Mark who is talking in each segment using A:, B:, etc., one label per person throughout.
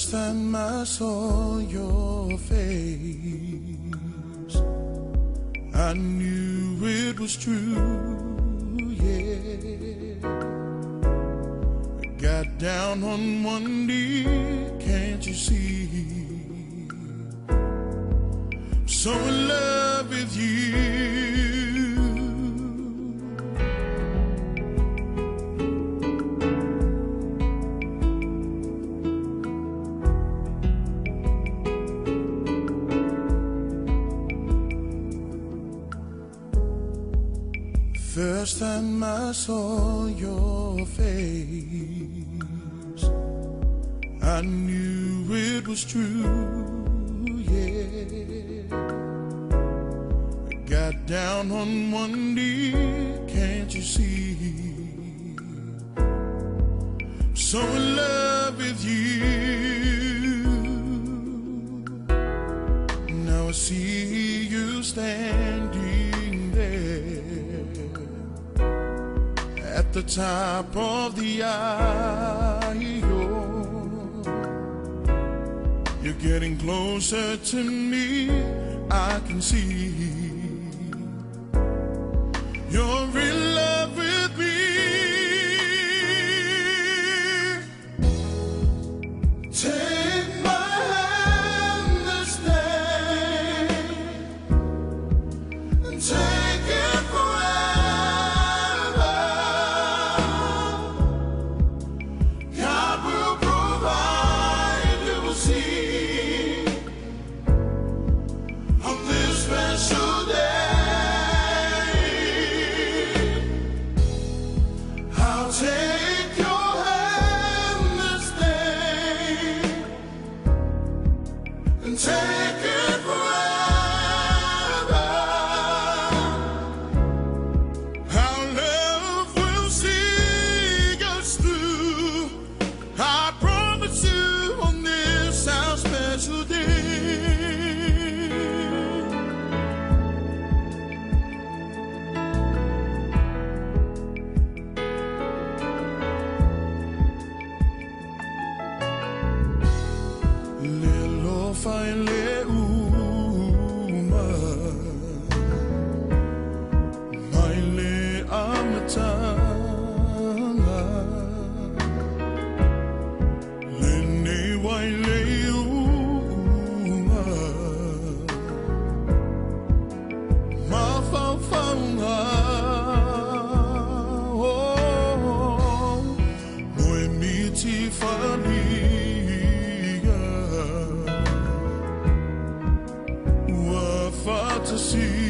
A: First time I saw your face, I knew it was true, yeah. I got down on one knee, can't you see? I'm so in love with you. First time I saw your face, I knew it was true, yeah. I got down on one knee, can't you see? I'm so in love with you. Now I see you standing there at the top of the aisle. You're getting closer to me, I can see. You're in love with me. Take my hand and stay, and take it forever. God will provide, you will see, on this special day. I'll take your hand this day, and take it forever. Our love will see us through, I promise you, on this our special day. Lelo faile uma, maile amatanga, lene waile uma, mafaufanga, oh, moemiti falia, fantasia,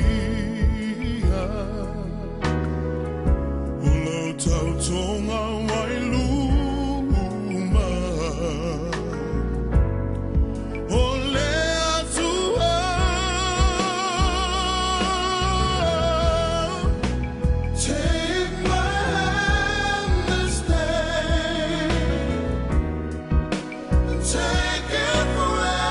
A: ulo tautonga wailuma, ole atua. Take my hand this day, and take it forever.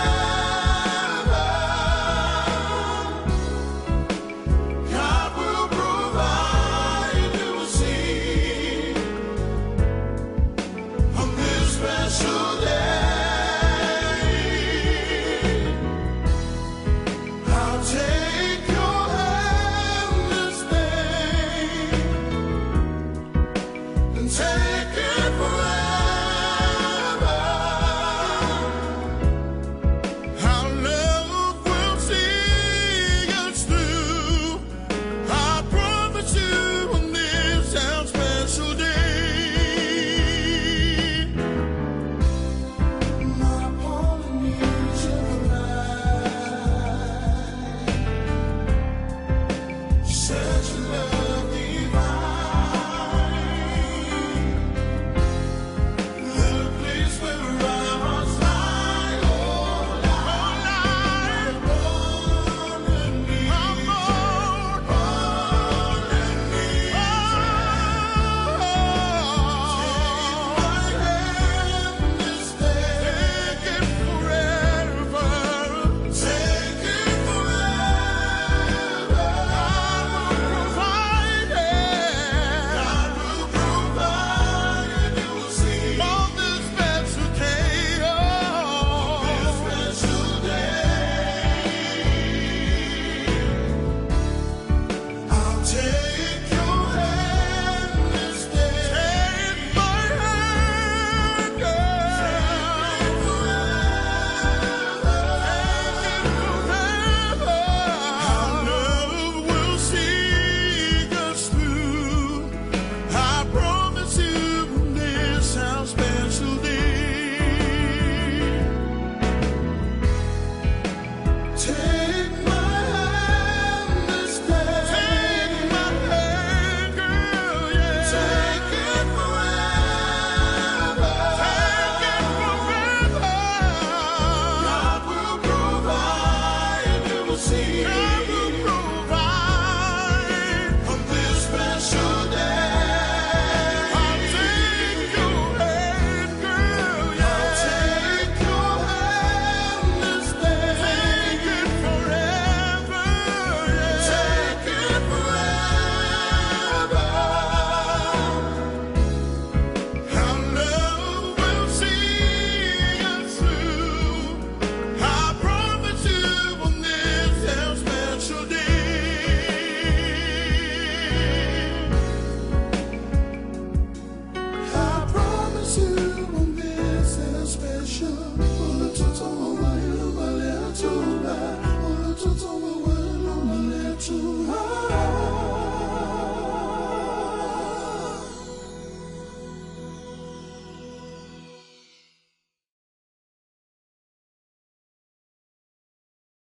A: to